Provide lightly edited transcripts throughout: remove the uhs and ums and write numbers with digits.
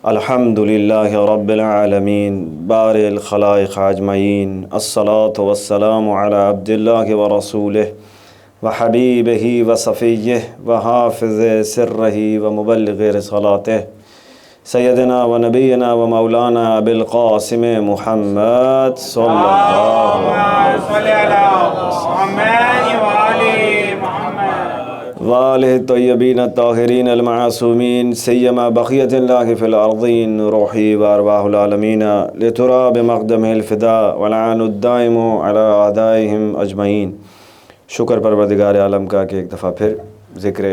Alhamdulillahi Rabbil Alameen, Baril Khalaiq Ajmaeen, As-salatu was-salamu ala Abdillahi wa Rasulih, wa Habibihi wa Safiyyih, wa Hafiz Sirrihi wa Muballighi Risalatih, Sayyidina wa Nabiyyina wa Maulana Abil Qasim Muhammad Sallallahu Alaihi Wasallam. वालिह तय्यबीन ताहिरीन अलमासूमीन सय्यमा बक़ियतिल्लाहि फ़िल अर्ज़ीन रूही व अरवाहुल आलमीन लितुराब मक़दमिल फ़िदा वलअनुद्दाइमु अला अदाइहिम अजमईन। शुक्र परवरदिगार आलम का कि एक दफ़ा फिर ज़िक्र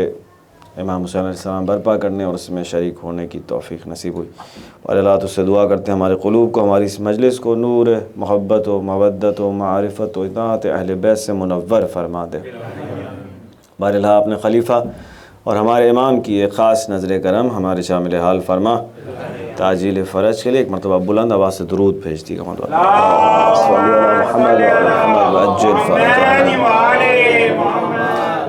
इमाम हुसैन अलैहिस्सलाम बर्पा करने और उसमें शरीक होने की तौफ़ीक़ नसीब हुई। और अल्लाह तुझसे दुआ करते हैं हमारे क़ुलूब को, हमारी इस मजलिस को नूर मोहब्बत व मवद्दत व मारिफत व इताअत अहले बैत से मुनव्वर फरमा दे। बारिल्हा अपने खलीफा और हमारे इमाम की एक ख़ास नज़र करम हमारे शामिल हाल फरमा। ताजील फ़रज के लिए एक मरतबा बुलंद आवाज़ से दुरूद भेज दी।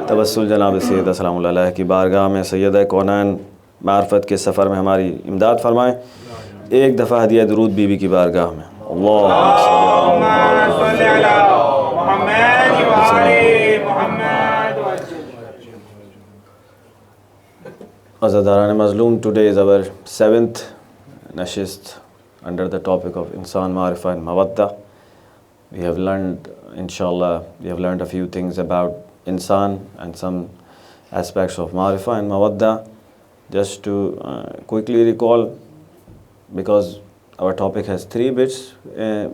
तवस्सुल जनाब सैयद सलामुल्लाह अलैह की बारगाह में सैयद कौनैन मार्फत के सफ़र में हमारी इमदाद फरमाएँ। एक दफ़ा हदिया दुरूद बीबी की बारगाह में azadari mazloom. Today is our 7th nashist under the topic of Insaan, Maa'rifat and Mawaddat. We have learned, inshallah, a few things about Insaan and some aspects of Maa'rifat and Mawaddat. Just to quickly recall, because our topic has 3 bits, the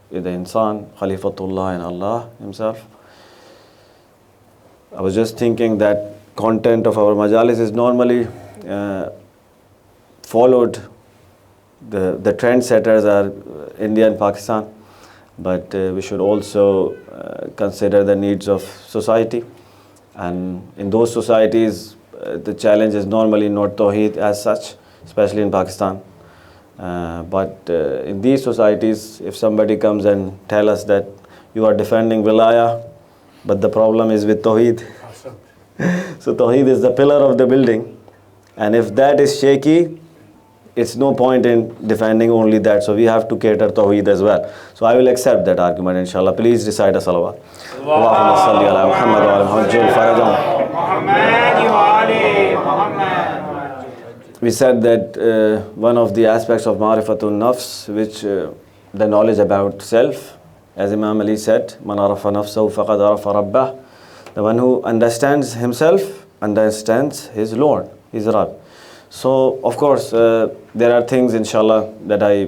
Insaan, Khalifatullah and Allah himself. I was just thinking that content of our majalis is normally followed. The trendsetters are India and Pakistan, but we should also consider the needs of society. And in those societies, the challenge is normally not Toheed as such, especially in Pakistan. But in these societies, if somebody comes and tell us that you are defending Wilaya, but the problem is with Toheed. So Toheed is the pillar of the building, and if that is shaky, it's no point in defending only that. So we have to cater Toheed as well. So I will accept that argument, inshallah. Please recite a salawat. Allahumma salli ala Muhammad wa ala Muhammad. We said that one of the aspects of Ma'rifatun Nafs, which the knowledge about self, as Imam Ali said, Man arafa nafsahu faqad arafa rabbah. The one who understands himself understands his Lord, his Rabb. So, of course, there are things, inshallah, that I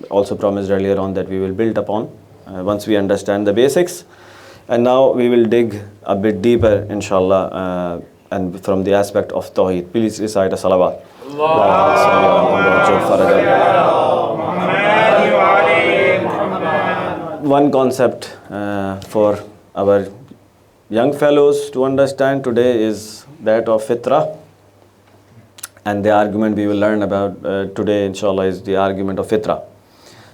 also promised earlier on that we will build upon once we understand the basics. And now we will dig a bit deeper, inshallah, and from the aspect of Toheed. Please recite a salawat. One concept for our young fellows to understand today is that of fitrah, and the argument we will learn about today, inshallah, is the argument of fitrah.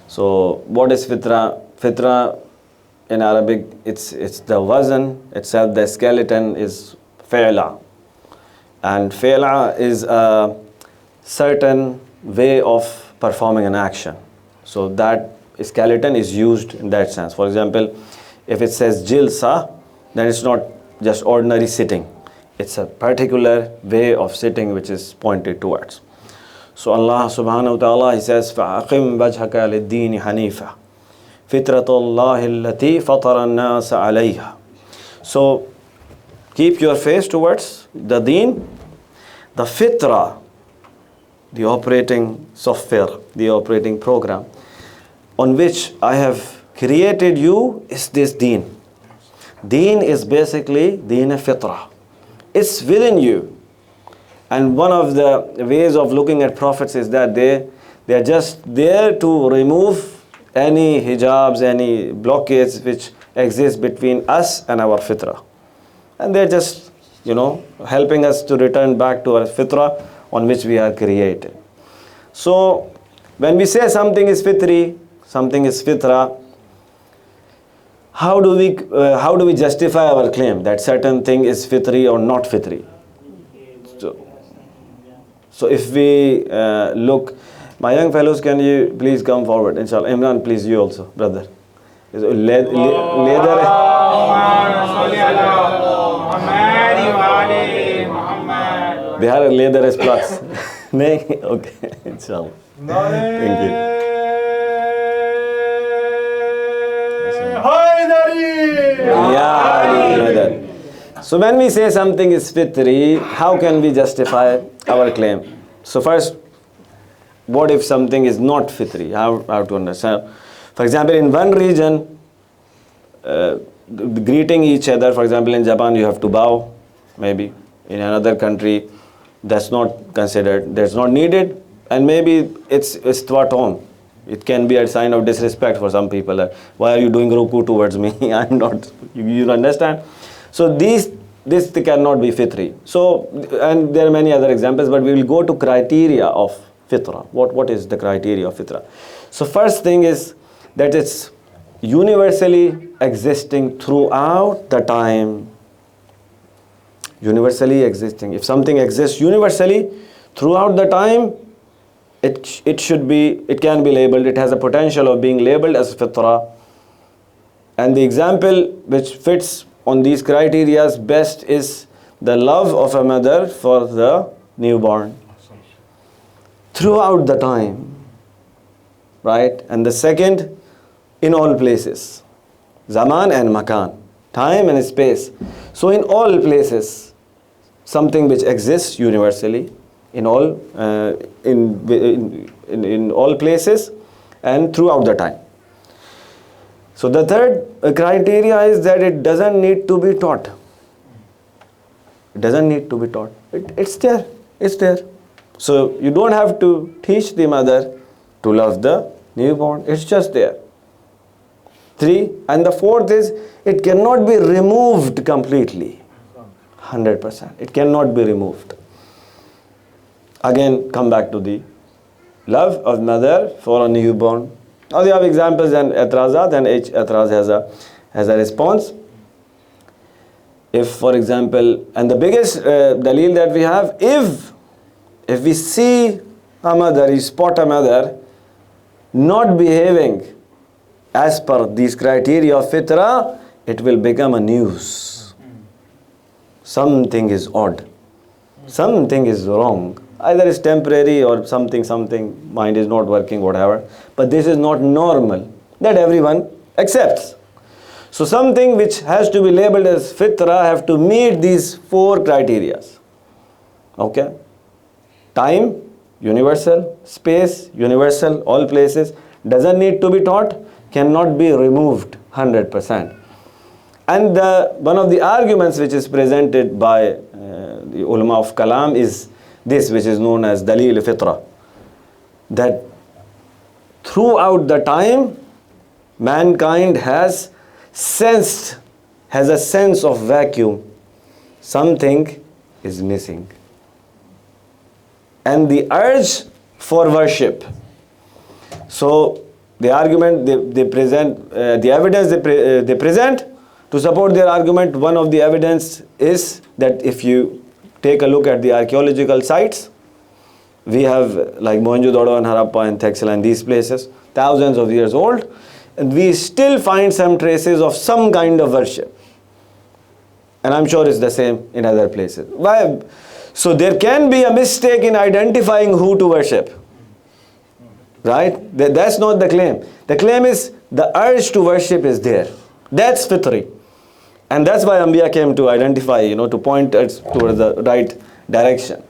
So what is fitrah? Fitrah in Arabic, it's the wazn itself, the skeleton is fi'la, and fi'la is a certain way of performing an action. So that skeleton is used in that sense. For example, if it says jilsa, then it's not just ordinary sitting. It's a particular way of sitting which is pointed towards. So Allah subhanahu wa ta'ala, He says, فَأَقِمْ وَجْهَكَ لِلدِّينِ حَنِيفًا فِطْرَةَ اللَّهِ الَّتِي فَطَرَ النَّاسَ عَلَيْهَا. So keep your face towards the deen, the fitrah, the operating software, the operating program on which I have created you is this deen. Deen is basically deen fitrah. It's within you. And one of the ways of looking at prophets is that they are just there to remove any hijabs, any blockades which exist between us and our fitrah. And they're just, helping us to return back to our fitrah on which we are created. So when we say something is fitri, something is fitrah, how do we justify our claim that certain thing is fitri or not fitri? So if we look My young fellows, can you please come forward? Inshallah. Imran, please, you also, brother. Leather. They are leather as plugs. Okay, inshallah. Thank you. Yeah. So when we say something is fitri, how can we justify our claim? So first, what if something is not fitri? How to understand? For example, in one region, greeting each other, for example, in Japan, you have to bow, maybe. In another country, that's not considered, that's not needed, and maybe it's thought on. It can be a sign of disrespect for some people. Why are you doing ruku towards me? I'm not, you understand? So this cannot be fitri. So, and there are many other examples, but we will go to criteria of fitra. What is the criteria of fitra? So first thing is that it's universally existing throughout the time. Universally existing. If something exists universally throughout the time, it can be labeled, it has a potential of being labeled as fitra. And the example which fits on these criteria best is the love of a mother for the newborn throughout the time, right? And the second, in all places, zaman and makan, time and space. So in all places, something which exists universally in all in all places and throughout the time. So the third criteria is that it doesn't need to be taught. It doesn't need to be taught. It's there. It's there. So you don't have to teach the mother to love the newborn. It's just there. 3. And the fourth is, it cannot be removed completely. 100%. It cannot be removed. Again, come back to the love of mother for a newborn. Now they have examples and etrazat, and each etraz has a response. If, for example, and the biggest dalil that we have, if we see a mother, you spot a mother not behaving as per these criteria of fitra, it will become a news. Something is odd. Something is wrong. Either it's temporary or something, mind is not working, whatever. But this is not normal. That everyone accepts. So something which has to be labeled as fitra have to meet these 4 criteria. Okay? Time, universal. Space, universal, all places. Doesn't need to be taught. Cannot be removed, 100%. And one of the arguments which is presented by the ulama of kalam is this, which is known as dalil fitra. That throughout the time, mankind has a sense of vacuum. Something is missing. And the urge for worship. So the argument they present, the evidence they present to support their argument, one of the evidence is that if you take a look at the archaeological sites, we have like Mohenjo-daro and Harappa and Thexla and these places, thousands of years old, and we still find some traces of some kind of worship. And I'm sure it's the same in other places. Why? So there can be a mistake in identifying who to worship. Right? That's not the claim. The claim is the urge to worship is there. That's fitri. And that's why Anbiya came to identify, to point us towards the right direction.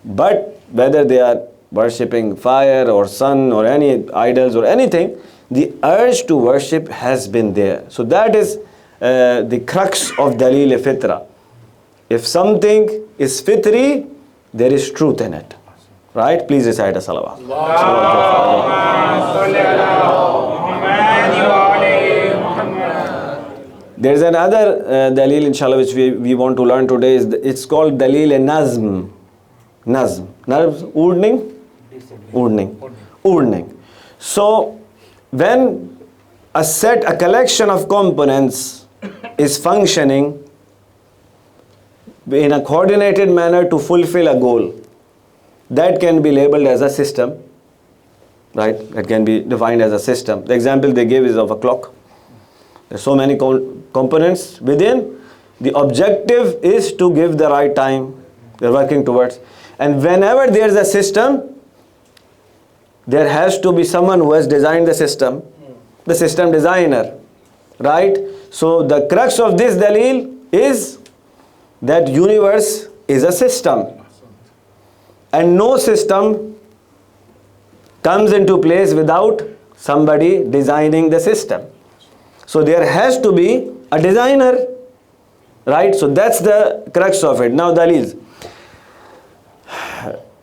But whether they are worshipping fire or sun or any idols or anything, the urge to worship has been there. So that is the crux of Dalil Fitra. If something is fitri, there is truth in it. Right? Please recite a salawat. There is another dalil, inshallah, which we want to learn today. It's called dalil nazm. Nazm. Nazm, Urning. So, when a collection of components is functioning in a coordinated manner to fulfill a goal, that can be labeled as a system. right? That can be defined as a system. The example they give is of a clock. There are so many components within. The objective is to give the right time they're working towards. And whenever there's a system, there has to be someone who has designed the system designer, right? So the crux of this dalil is that universe is a system, and no system comes into place without somebody designing the system. So there has to be a designer, right? So that's the crux of it. Now dalils.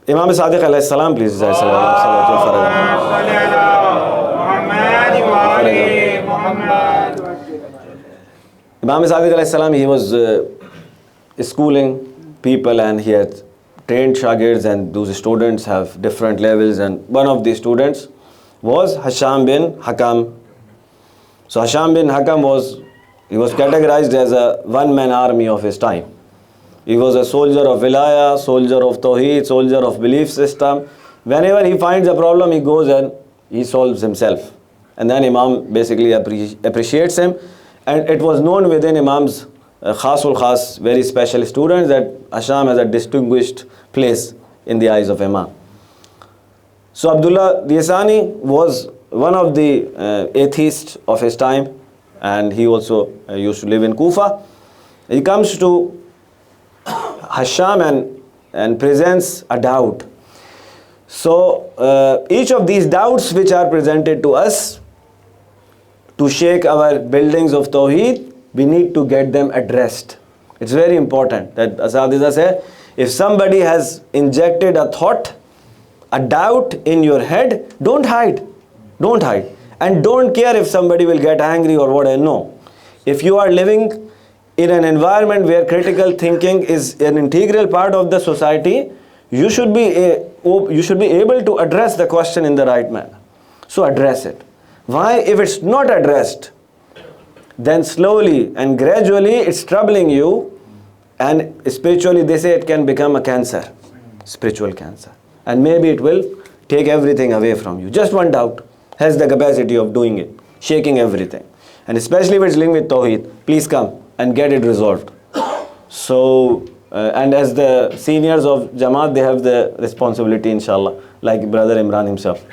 Imam Sadiq alayhi salam, please. Imam Sadiq alayhi salam, he was schooling people, and he had trained shagirds, and those students have different levels, and one of the students was Hisham bin Hakam. So Hisham bin Hakam was categorized as a one-man army of his time. He was a soldier of wilaya, soldier of Toheed, soldier of belief system. Whenever he finds a problem, he goes and he solves himself. And then Imam basically appreciates him. And it was known within Imam's Khasul Khas, very special students, that Hisham has a distinguished place in the eyes of Imam. So Abdullah the Yasani was one of the atheists of his time, and he also used to live in Kufa. He comes to Hisham and presents a doubt. So each of these doubts which are presented to us, to shake our buildings of Tawheed, we need to get them addressed. It's very important that Asadiza say, if somebody has injected a thought, a doubt in your head, don't hide. Don't hide. And don't care if somebody will get angry or what. No. If you are living in an environment where critical thinking is an integral part of the society, you should be able to address the question in the right manner. So address it. Why? If it's not addressed, then slowly and gradually it's troubling you, and spiritually they say it can become a cancer, spiritual cancer, and maybe it will take everything away from you. Just one doubt has the capacity of doing it, shaking everything. And especially if it's linked with Tawheed, please come and get it resolved. So and as the seniors of Jamaat, they have the responsibility, inshallah, like Brother Imran himself,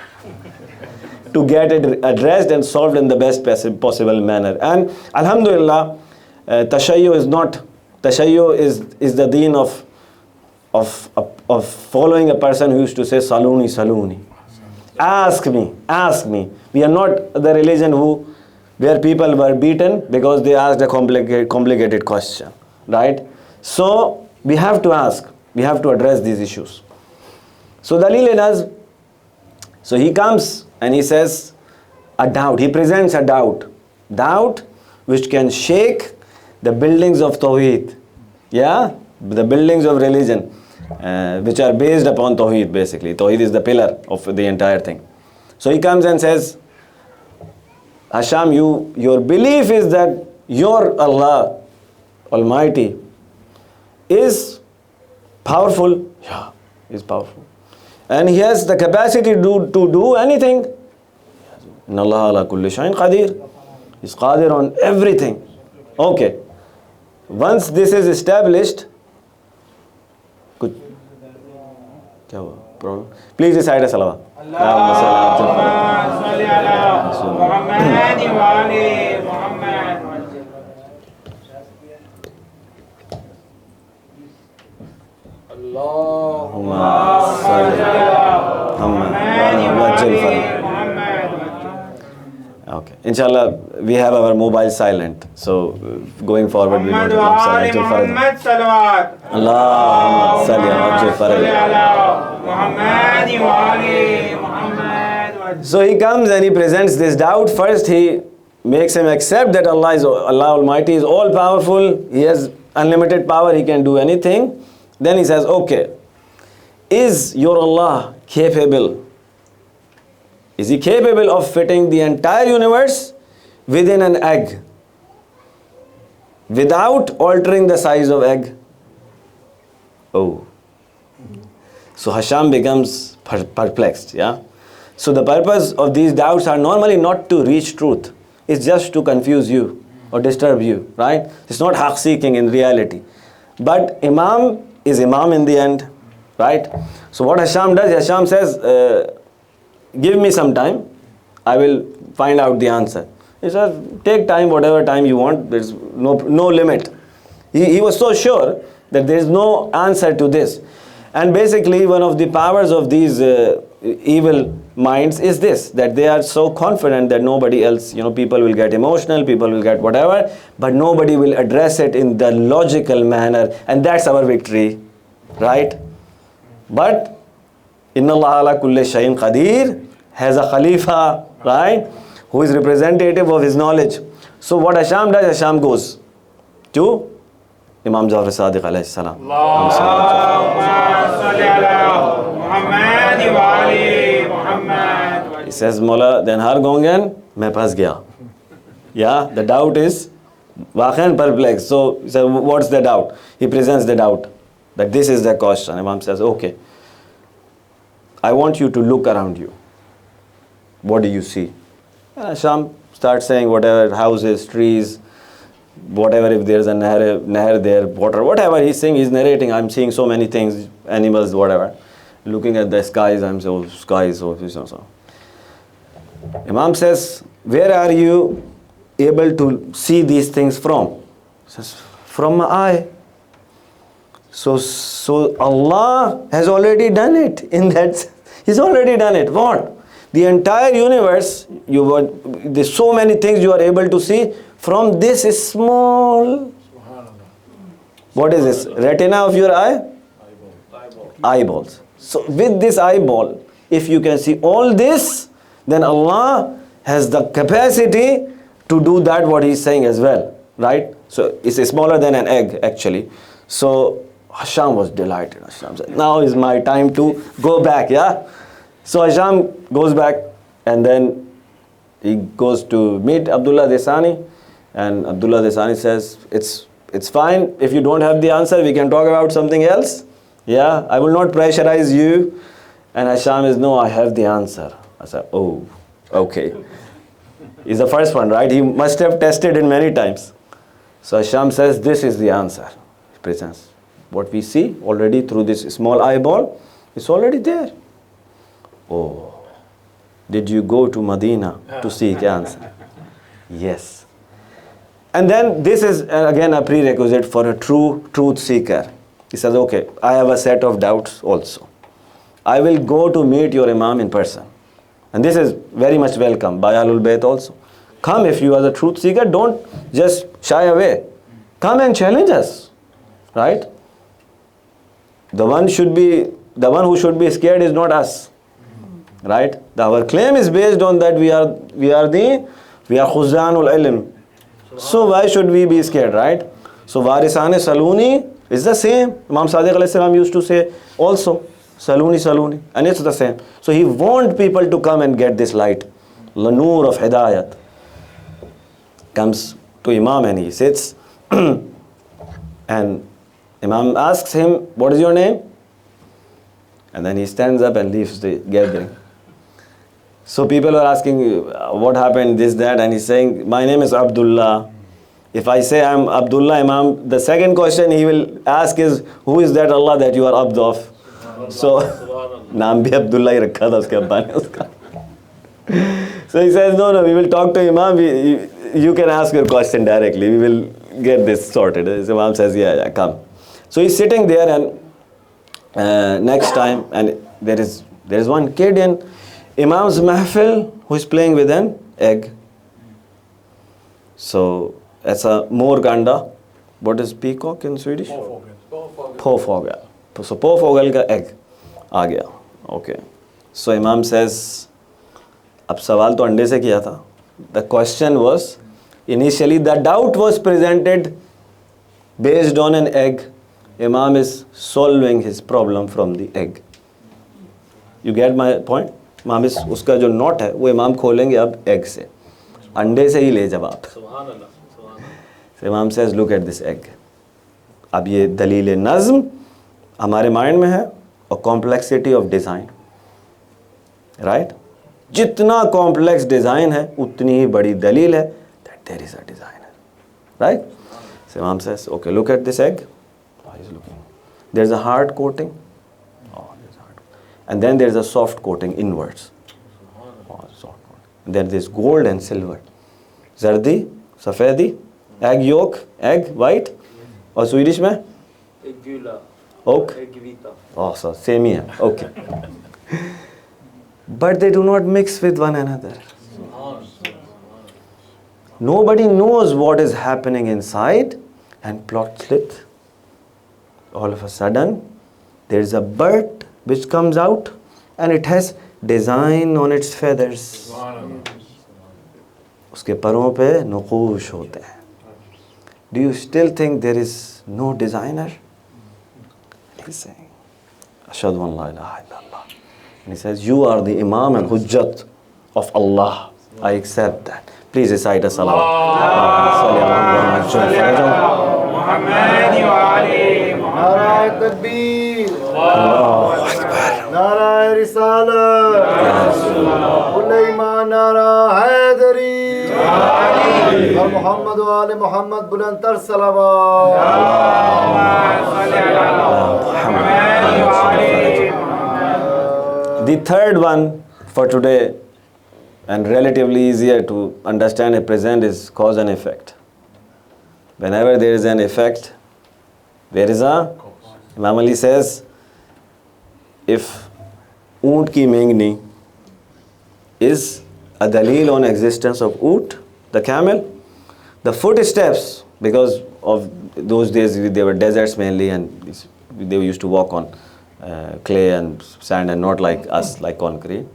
to get it addressed and solved in the best possible manner. And alhamdulillah, Tashayyu is the deen of following a person who used to say saluni saluni, ask me. We are not the religion where people were beaten because they asked a complicated question, right? So we have to ask, we have to address these issues. So Dalil Inaz, so he comes and he says a doubt, he presents a doubt which can shake the buildings of Tawheed, the buildings of religion, which are based upon Tawheed basically. Tawheed is the pillar of the entire thing. So he comes and says, Hisham, your belief is that your Allah Almighty is powerful. Yeah, He is powerful. And He has the capacity to do anything. Inna Allah ala kulli shayin qadir. He's qadir on everything. Okay. Once this is established, good. Kya hua? Problem? Please recite a salawat. Allahumma salli ala Muhammad wa ali Muhammad. Allahumma salli ala Muhammad wa ali. Okay. Inshallah, we have our mobile silent. So going forward, we will do Allahumma salli ala. So he comes and he presents this doubt. First, he makes him accept that Allah Almighty is all powerful. He has unlimited power. He can do anything. Then he says, okay, is your Allah capable? Is He capable of fitting the entire universe within an egg without altering the size of egg? Oh. So Hisham becomes perplexed, So the purpose of these doubts are normally not to reach truth. It's just to confuse you or disturb you, right? It's not haq seeking in reality. But Imam is Imam in the end, right? So what Hisham does, Hisham says, give me some time, I will find out the answer. He says, take time, whatever time you want, there's no limit. He was so sure that there is no answer to this. And basically one of the powers of these evil minds is this, that they are so confident that nobody else, people will get emotional, people will get whatever, but nobody will address it in the logical manner, and that's our victory, right? But Inna Allah ala kulli shayin qadir has a Khalifa, right, who is representative of his knowledge. So what Hisham does, Hisham goes to Imam Jafar Sadiq alayhi salam. He says, Mola, then har gongen, main phas gaya. Yeah, the doubt is waqan perplexed. So he says, what's the doubt? He presents the doubt, that this is the question. Imam says, okay, I want you to look around you. What do you see? Hisham starts saying whatever, houses, trees, whatever, if there's a nahr there, water, whatever he's saying, he's narrating, I'm seeing so many things, animals, whatever. Looking at the skies, I'm saying, oh, skies, so. Imam says, where are you able to see these things from? He says, from my eye. So Allah has already done it in that. He's already done it. What? The entire universe, there's so many things you are able to see from this small. What is this? Retina of your eye? Eyeballs. So with this eyeball, if you can see all this, then Allah has the capacity to do that what he's saying as well, right? So it's smaller than an egg actually. So Hisham was delighted. Hisham said, now is my time to go back, yeah? So Hisham goes back, and then he goes to meet Abdullah Desani, and Abdullah Desani says, it's fine, if you don't have the answer, we can talk about something else. Yeah, I will not pressurize you. And Hisham is, no, I have the answer. I said, oh, okay. He's the first one, right? He must have tested it many times. So Hisham says, this is the answer. He presents. What we see already through this small eyeball, it's already there. Oh, did you go to Medina to seek answer? Yes. And then this is again a prerequisite for a true truth seeker. He says, okay, I have a set of doubts also. I will go to meet your Imam in person. And this is very much welcome by Ahlul Bayt also. Come, if you are the truth seeker, don't just shy away. Come and challenge us, right? The one who should be scared is not us, right? Our claim is based on that we are khuzanul ilm. So why should we be scared, right? So Warisane Saluni is the same. Imam Sadiq alayhi salam used to say also, Saluni, and it's the same. So he warned people to come and get this light. The Noor of Hidayat comes to Imam and he sits and Imam asks him, what is your name? And then he stands up and leaves the gathering. So people are asking, what happened, this, that, and he's saying, my name is Abdullah. If I say I'm Abdullah, Imam, the second question he will ask is, who is that Allah that you are Abd of? So, naam bhi Abdullah hi rakha tha uske abba ne uska. So he says, no, we will talk to Imam, you can ask your question directly, we will get this sorted. So Imam says, yeah, come. So he's sitting there, and next time, and there is one kid in Imam's mahfil who is playing with an egg. So it's a morganda. What is peacock in Swedish? Påfågel. So påfågel ka egg aa gaya. Okay. So Imam says, ab sawal to ande se kiya tha. The question was, initially the doubt was presented based on an egg. Imam is solving his problem from the egg. You get my point? Imam is, uska jo knot hai, wo Imam kholenge ab egg se. Ande se hi le jawab. So Imam says, look at this egg. अब ये दलील नज़्म हमारे mind में है और complexity of design, right? जितना complex design है उतनी ही बड़ी दलील है that there is a designer. Right? So Imam says, okay, look at this egg. Oh, he's looking. There's a hard coating. Oh, there's hard. And then there's a soft coating inwards. Oh, soft coating. And then there's gold and silver. Zardi, safedi, egg yolk, egg white. और Swedish में? Egg gula. Oak. Egg vita. Oh, so same ही है. Okay. But they do not mix with one another. Nobody knows what is happening inside, and plot twist. All of a sudden, there is a bird which comes out, and it has design on its feathers. उसके परों पे नक़ूश होते हैं. Do you still think there is no designer? He's saying, Ashhadu an la ilaha illallah. And he says, you are the Imam and Hujjat of Allah. I accept that. Please recite a salawat. नाराय तकबीर, नाराय रिसालत, उलैमान नारा हैदरी, और मोहम्मद व आले मोहम्मद बुलंदतर सलावत. The third one for today, and relatively easier to understand and present, is cause and effect. Whenever there is an effect, there is a, Imam Ali says, if oont ki mengni is a dalil on existence of oot, the camel, the footsteps, because of those days they were deserts mainly, and they used to walk on clay and sand and not like us, like concrete.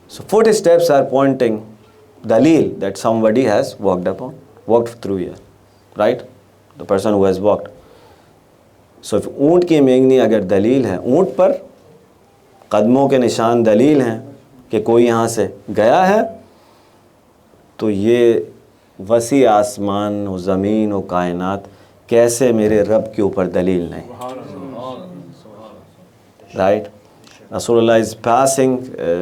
So footsteps are pointing dalil that somebody has walked through here, right? The person who has walked. So if ऊँट की मेंगनी अगर दलील है, ऊँट पर कदमों के निशान दलील हैं कि कोई यहाँ से गया है, तो ये वसी आसमान और ज़मीन और कायनात कैसे मेरे रब के ऊपर दलील नहीं. Right? Rasulullah is passing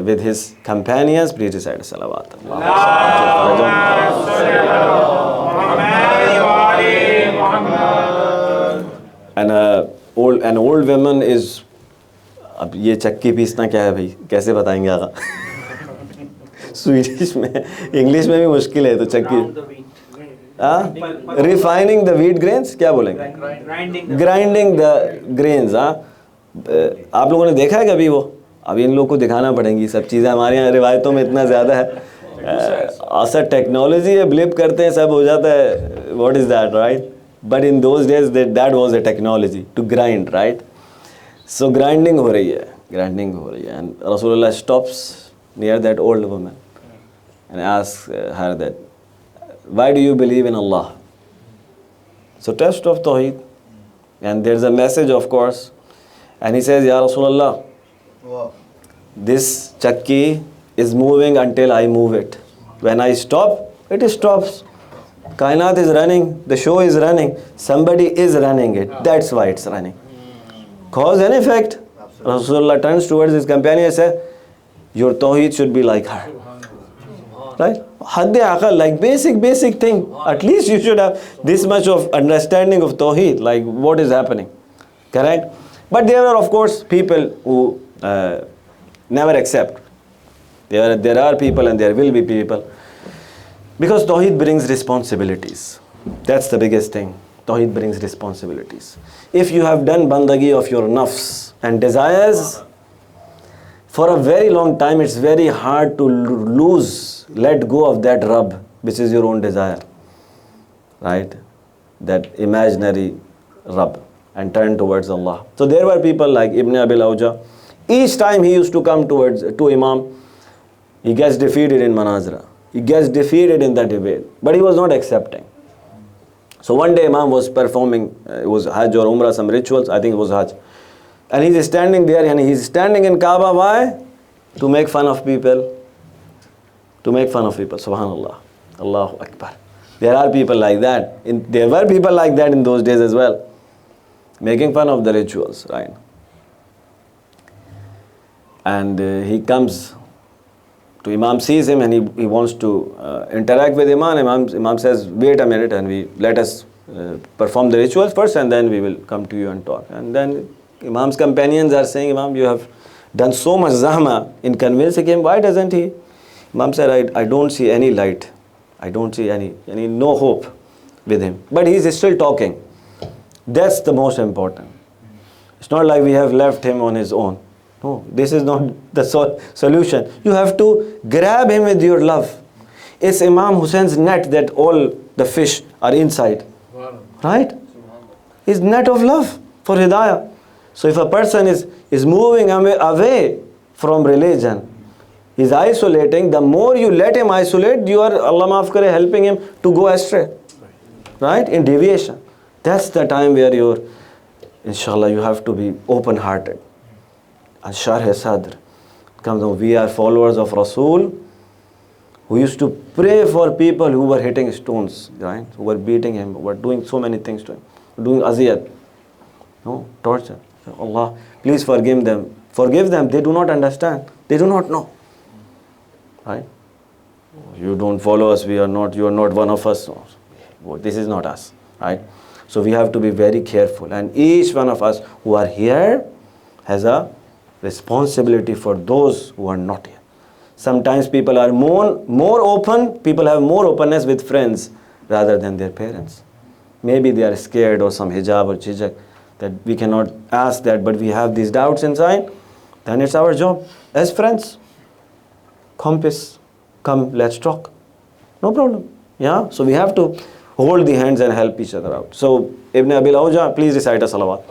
with his companions. Please recite salawat. And an old woman is. अब ये चक्की पीसना क्या है भाई, कैसे बताएंगे आगा? स्वीडिश में, इंग्लिश में भी मुश्किल है तो चक्की. रिफाइनिंग द व्हीट ग्रेन्स, क्या बोलेंगे? Grinding the grains. आप लोगों ने देखा है कभी वो? अभी इन लोगों को दिखाना पड़ेंगी सब चीज़ें. हमारे यहाँ रिवायतों में इतना ज़्यादा है. ऐसा टेक्नोलॉजी है, ब्लिप करते हैं सब हो जाता है. What is that, right? But in those days that was a technology to grind, right? So grinding हो रही है, एंड रसूलुल्लाह stops near that old woman and ask her that, why do you believe in Allah? So test of तौहीद, and there is a message of course. And he says, Ya Rasulullah, this chakki is moving until I move it. When I stop, it stops. Kainat is running, the show is running, somebody is running it. That's why it's running. Cause and effect. Rasulullah turns towards his companion and says, your tawheed should be like her. Right? Hadd aqal, like basic thing. At least you should have this much of understanding of tawheed, like what is happening. Correct? But there are, of course, people who never accept. There are people and there will be people. Because Tawheed brings responsibilities. That's the biggest thing. Tawheed brings responsibilities. If you have done bandagi of your nafs and desires, for a very long time it's very hard to let go of that Rabb, which is your own desire. Right? That imaginary Rabb. And turn towards Allah. So there were people like Ibn Abil Awja. Each time he used to come to Imam, he gets defeated in Manazra. He gets defeated in that debate. But he was not accepting. So one day Imam was performing, it was Hajj or Umrah, some rituals, I think it was Hajj. And he's standing there, and he's standing in Kaaba. Why? To make fun of people. To make fun of people. Subhanallah. Allahu Akbar. There are people like that. There were people like that in those days as well. Making fun of the rituals, right? And he comes to Imam sees him and he wants to interact with Imam says, wait a minute, and let us perform the rituals first, and then we will come to you and talk. And then Imam's companions are saying, Imam, you have done so much zahma in convincing him, why doesn't he? Imam said, I don't see any light. I don't see any no hope with him. But he is still talking. That's the most important. It's not like we have left him on his own. No, this is not the solution. You have to grab him with your love. It's Imam Hussein's net that all the fish are inside. Right? It's net of love for hidayah. So if a person is moving away from religion, is isolating, the more you let him isolate, you are, Allah maaf kare, helping him to go astray. Right? In deviation. That's the time where inshallah, you have to be open-hearted. And sharh sadr comes on, we are followers of Rasul who used to pray for people who were hitting stones, right? Who were beating him, who were doing so many things to him, doing aziyat, no, torture. Allah, please forgive them. Forgive them. They do not understand. They do not know. Right? You don't follow us. You are not one of us. No. This is not us. Right? So we have to be very careful. And each one of us who are here has a responsibility for those who are not here. Sometimes people are more open. People have more openness with friends rather than their parents. Maybe they are scared or some hijab or chijak that we cannot ask that, but we have these doubts inside. Then it's our job as friends. Compass, come, let's talk. No problem. Yeah. So we have to hold the hands and help each other out. So Ibn Abil Awja, please recite a salawat.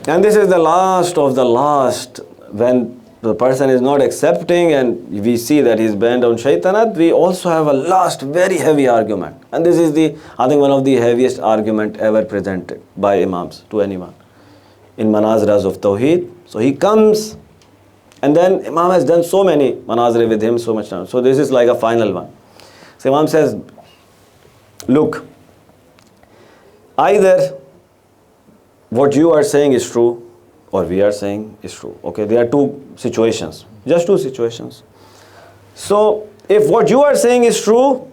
And this is the last of the last. When the person is not accepting and we see that he's bent on shaitanat, we also have a last very heavy argument. And this is I think one of the heaviest argument ever presented by Imams to anyone in Manaziras of Toheed. So he comes, and then Imam has done so many manazir with him so much time. So this is like a final one. So Imam says, look, either what you are saying is true or we are saying is true. Okay, there are two situations, just two situations. So if what you are saying is true,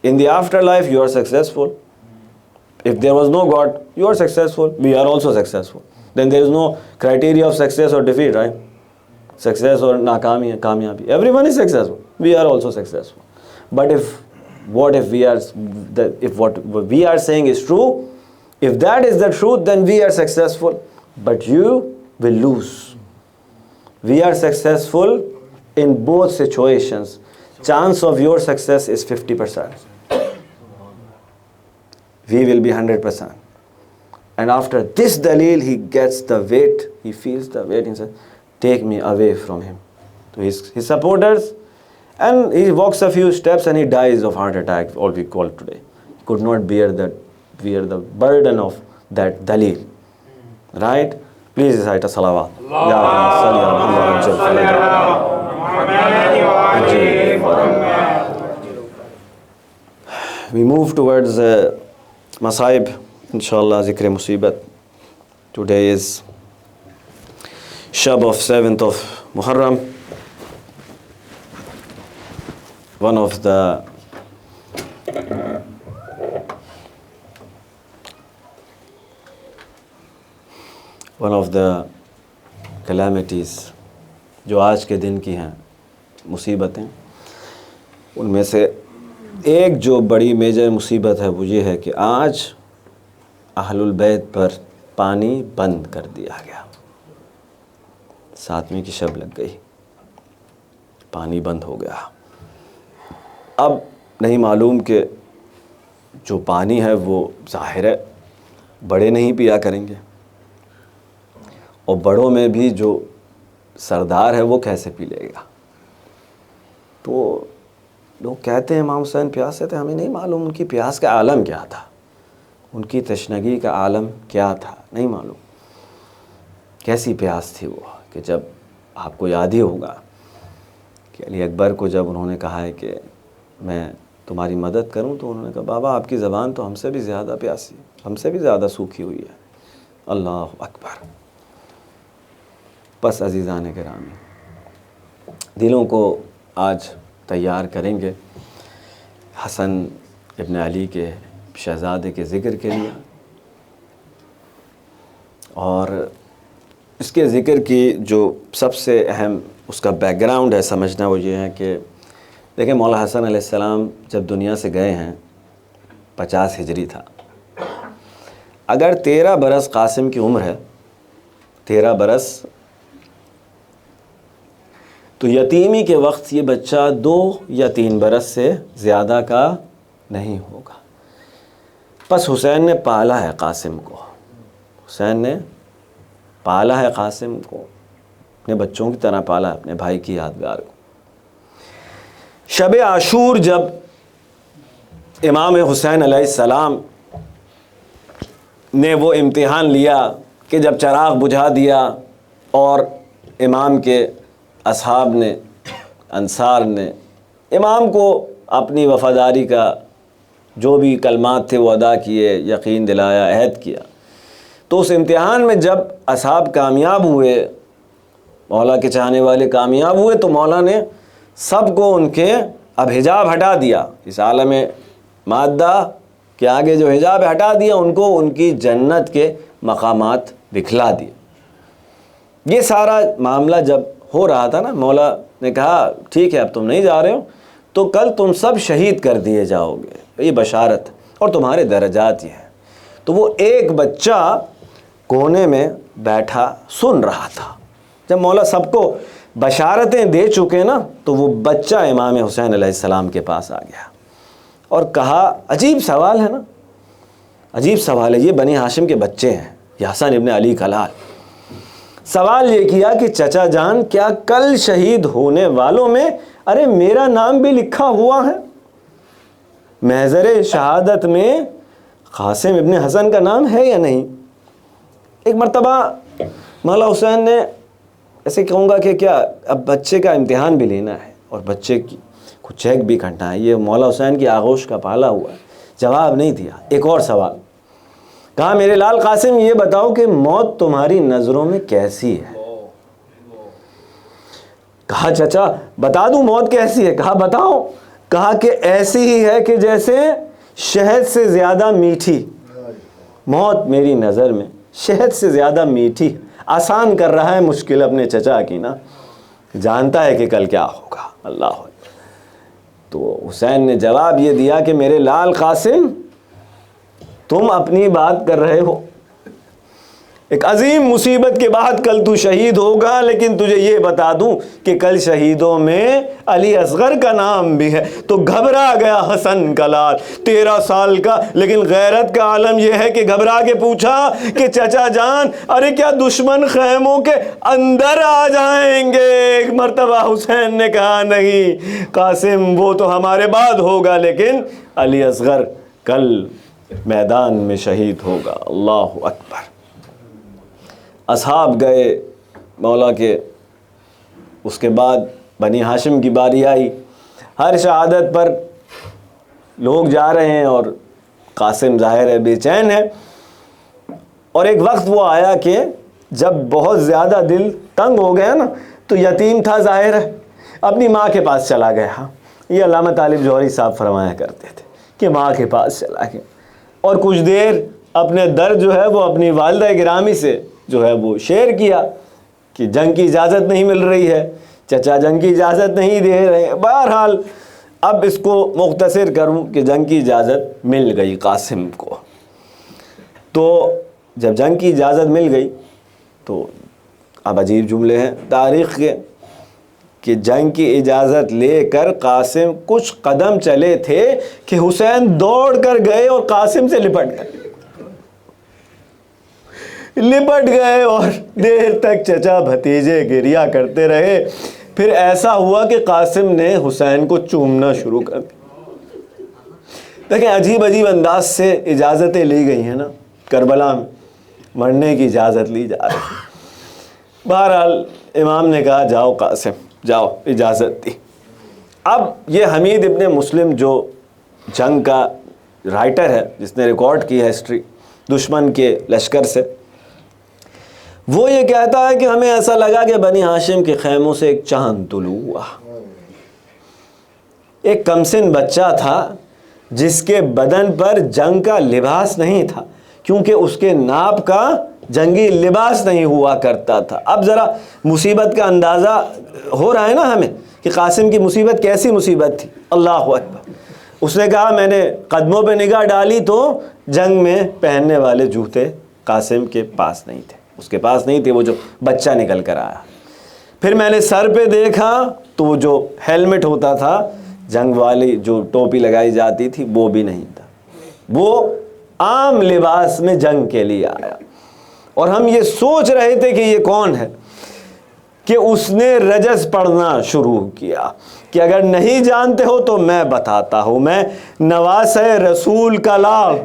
in the afterlife you are successful. If there was no God, you are successful, we are also successful. Then there is no criteria of success or defeat, right? Success or nakami, kamyabi. Everyone is successful. We are also successful. But if what we are saying is true, if that is the truth, then we are successful. But you will lose. We are successful in both situations. Chance of your success is 50%. We will be 100%. And after this dalil, he gets the weight, he feels the weight, and says, take me away from him. To his supporters, and he walks a few steps and he dies of heart attack, all we call today. He could not bear the burden of that dalil. Right? Please recite a salawat. We move towards Masaib, inshallah, Zikr Musibat. Today is Shab of 7th of Muharram. One of the calamities जो आज के दिन की हैं मुसीबतें, उनमें से एक जो बड़ी मेजर मुसीबत है वो ये है कि आज अहलुल बैत पर पानी बंद कर दिया गया। 7वीं की शब लग गई, पानी बंद हो गया। अब नहीं मालूम कि जो पानी है वो ज़ाहिर है बड़े नहीं पिया करेंगे, और बड़ों में भी जो सरदार है वो कैसे पी लेगा। तो लोग कहते हैं इमाम हुसैन प्यासे थे, हमें नहीं मालूम उनकी प्यास का आलम क्या था, उनकी तशनगी का आलम क्या था, नहीं मालूम। कैसी प्यास थी वो कि जब आपको याद ही होगा कि अली अकबर को जब उन्होंने कहा है कि मैं तुम्हारी मदद करूं, तो उन्होंने कहा बाबा आपकी ज़बान तो हमसे भी ज़्यादा प्यासी, हमसे भी ज़्यादा सूखी हुई है, اللہ اکبر. پس عزیزان گرامی، دلوں کو آج تیار کریں گے حسن ابن علی کے شہزادے کے ذکر کے لیے. اور اس کے ذکر کی جو سب سے اہم اس کا بیک گراؤنڈ ہے سمجھنا، وہ یہ ہے کہ دیکھیں مولا حسن علیہ السلام جب دنیا سے گئے ہیں 50 ہجری تھا. اگر 13 برس قاسم کی عمر ہے، 13 برس، تو یتیمی کے وقت یہ بچہ 2 یا 3 برس سے زیادہ کا نہیں ہوگا. پس حسین نے پالا ہے قاسم کو، حسین نے پالا ہے قاسم کو، اپنے بچوں کی طرح پالا ہے اپنے بھائی کی یادگار کو. شب عاشور جب امام حسین علیہ السلام نے وہ امتحان لیا کہ جب چراغ بجھا دیا اور امام کے اصحاب نے، انصار نے امام کو اپنی وفاداری کا جو بھی کلمات تھے وہ ادا کیے، یقین دلایا، عہد کیا، تو اس امتحان میں جب اصحاب کامیاب ہوئے، مولا کے چاہنے والے کامیاب ہوئے، تو مولا نے سب کو ان کے اب حجاب ہٹا دیا. اس عالم مادہ کے آگے جو حجاب ہٹا دیا، ان کو ان کی جنت کے مقامات دکھلا دیے. یہ سارا معاملہ جب ہو رہا تھا نا، مولا نے کہا ٹھیک ہے اب تم نہیں جا رہے ہو تو کل تم سب شہید کر دیے جاؤ گے، یہ بشارت اور تمہارے درجات یہ ہیں. تو وہ ایک بچہ کونے میں بیٹھا سن رہا تھا. جب مولا سب کو بشارتیں دے چکے نا، تو وہ بچہ امام حسین علیہ السلام کے پاس آ گیا اور کہا، عجیب سوال ہے نا، عجیب سوال ہے، یہ بنی ہاشم کے بچے ہیں، یہ حسن ابن علی کا لال. سوال یہ کیا کہ چچا جان کیا کل شہید ہونے والوں میں ارے میرا نام بھی لکھا ہوا ہے؟ محضر شہادت میں قاسم ابن حسن کا نام ہے یا نہیں؟ ایک مرتبہ مولا حسین نے ایسے کہوں گا کہ کیا اب بچے کا امتحان بھی لینا ہے اور بچے کی کو چیک بھی کرنا ہے، یہ مولا حسین کی آغوش کا پالا ہوا ہے. جواب نہیں دیا. ایک اور سوال کہا، میرے لال قاسم یہ بتاؤ کہ موت تمہاری نظروں میں کیسی ہے؟ کہا چچا بتا دوں موت کیسی ہے؟ کہا بتاؤ. کہا کہ ایسی ہی ہے کہ جیسے شہد سے زیادہ میٹھی. موت میری نظر میں شہد سے زیادہ میٹھی. آسان کر رہا ہے مشکل اپنے چچا کی نا، جانتا ہے کہ کل کیا ہوگا. اللہ. تو حسین نے جواب یہ دیا کہ میرے لال قاسم تم اپنی بات کر رہے ہو، ایک عظیم مصیبت کے بعد کل تو شہید ہوگا، لیکن تجھے یہ بتا دوں کہ کل شہیدوں میں علی اصغر کا نام بھی ہے. تو گھبرا گیا حسن کا لال، 13 سال کا، لیکن غیرت کا عالم یہ ہے کہ گھبرا کے پوچھا کہ چچا جان ارے کیا دشمن خیموں کے اندر آ جائیں گے؟ ایک مرتبہ حسین نے کہا نہیں قاسم وہ تو ہمارے بعد ہوگا، لیکن علی اصغر کل میدان میں شہید ہوگا. اللہ اکبر. اصحاب گئے مولا کے. اس کے بعد بنی ہاشم کی باری آئی. ہر شہادت پر لوگ جا رہے ہیں اور قاسم ظاہر ہے بے چین ہے. اور ایک وقت وہ آیا کہ جب بہت زیادہ دل تنگ ہو گیا نا، تو یتیم تھا ظاہر ہے، اپنی ماں کے پاس چلا گیا. یہ علامہ طالب جوہری صاحب فرمایا کرتے تھے کہ ماں کے پاس چلا گیا اور کچھ دیر اپنے درد جو ہے وہ اپنی والدہ گرامی سے جو ہے وہ شیئر کیا کہ جنگ کی اجازت نہیں مل رہی ہے، چچا جنگ کی اجازت نہیں دے رہے. بہرحال اب اس کو مختصر کروں کہ جنگ کی اجازت مل گئی قاسم کو. تو جب جنگ کی اجازت مل گئی تو اب عجیب جملے ہیں تاریخ کے کہ جنگ کی اجازت لے کر قاسم کچھ قدم چلے تھے کہ حسین دوڑ کر گئے اور قاسم سے لپٹ گئے اور دیر تک چچا بھتیجے گریا کرتے رہے. پھر ایسا ہوا کہ قاسم نے حسین کو چومنا شروع کر دیا. دیکھیں عجیب عجیب انداز سے اجازتیں لی گئی ہیں نا، کربلا میں مرنے کی اجازت لی جا رہی ہے. بہرحال امام نے کہا جاؤ قاسم جاؤ، اجازت دی. اب یہ حمید ابن مسلم جو جنگ کا رائٹر ہے، جس نے ریکارڈ کی ہے ہسٹری دشمن کے لشکر سے، وہ یہ کہتا ہے کہ ہمیں ایسا لگا کہ بنی ہاشم کے خیموں سے ایک چاند طلوع ہوا. ایک کمسن بچہ تھا جس کے بدن پر جنگ کا لباس نہیں تھا کیونکہ اس کے ناپ کا جنگی لباس نہیں ہوا کرتا تھا. اب ذرا مصیبت کا اندازہ ہو رہا ہے نا ہمیں کہ قاسم کی مصیبت کیسی مصیبت تھی. اللہ اکبر. اس نے کہا میں نے قدموں پہ نگاہ ڈالی تو جنگ میں پہننے والے جوتے قاسم کے پاس نہیں تھے, اس کے پاس نہیں تھے, وہ جو بچہ نکل کر آیا. پھر میں نے سر پہ دیکھا تو وہ جو ہیلمٹ ہوتا تھا, جنگ والی جو ٹوپی لگائی جاتی تھی, وہ بھی نہیں تھا. وہ عام لباس میں جنگ کے لیے آیا. اور ہم یہ سوچ رہے تھے کہ یہ کون ہے کہ اس نے رجز پڑھنا شروع کیا کہ اگر نہیں جانتے ہو تو میں بتاتا ہوں, میں نواسہ رسول کا لاغ,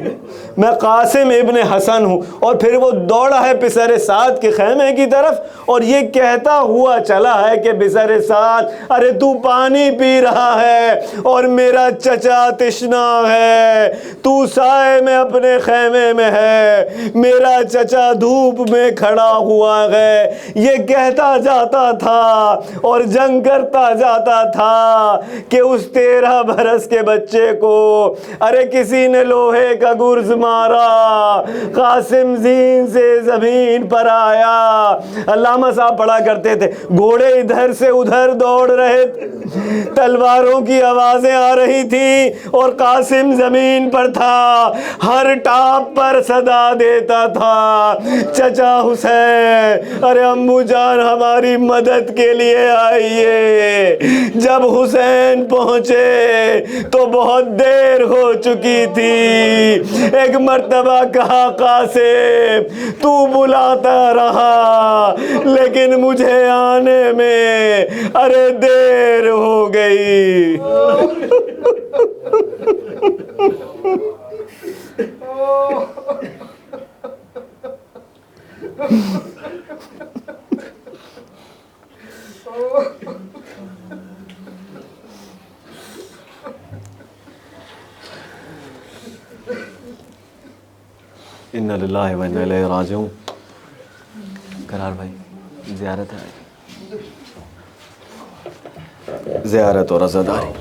میں قاسم ابن حسن ہوں. اور پھر وہ دوڑا ہے بسر سعد کے خیمے کی طرف اور یہ کہتا ہوا چلا ہے کہ بسر سعد, ارے تو پانی پی رہا ہے اور میرا چچا تشنا ہے, تو سائے میں اپنے خیمے میں ہے, میرا چچا دھوپ میں کھڑا ہوا ہے. یہ کہتا جاتا تھا اور جنگ کرتا جاتا تھا کہ اس 13 برس کے بچے کو ارے کسی نے لوہے کا گرز مارا, قاسم زین سے زمین پر آیا. علامہ صاحب پڑھا کرتے تھے, گھوڑے ادھر سے ادھر دوڑ رہے تھے, تلواروں کی آوازیں آ رہی تھی اور قاسم زمین پر تھا. ہر ٹاپ پر صدا دیتا تھا, چچا حسین, ارے امو جان ہماری مدد کے لیے آئیے. جب حسین پہنچے تو بہت دیر ہو چکی تھی. ایک مرتبہ کہا قاسم تو بلاتا رہا لیکن مجھے آنے میں ارے دیر ہو گئی. اِنَّا لِلَّهِ وَإِنَّا إِلَيْهِ رَاجِعُونَ. قرار بھائی زیارت ہے, زیارت اور عزاداری.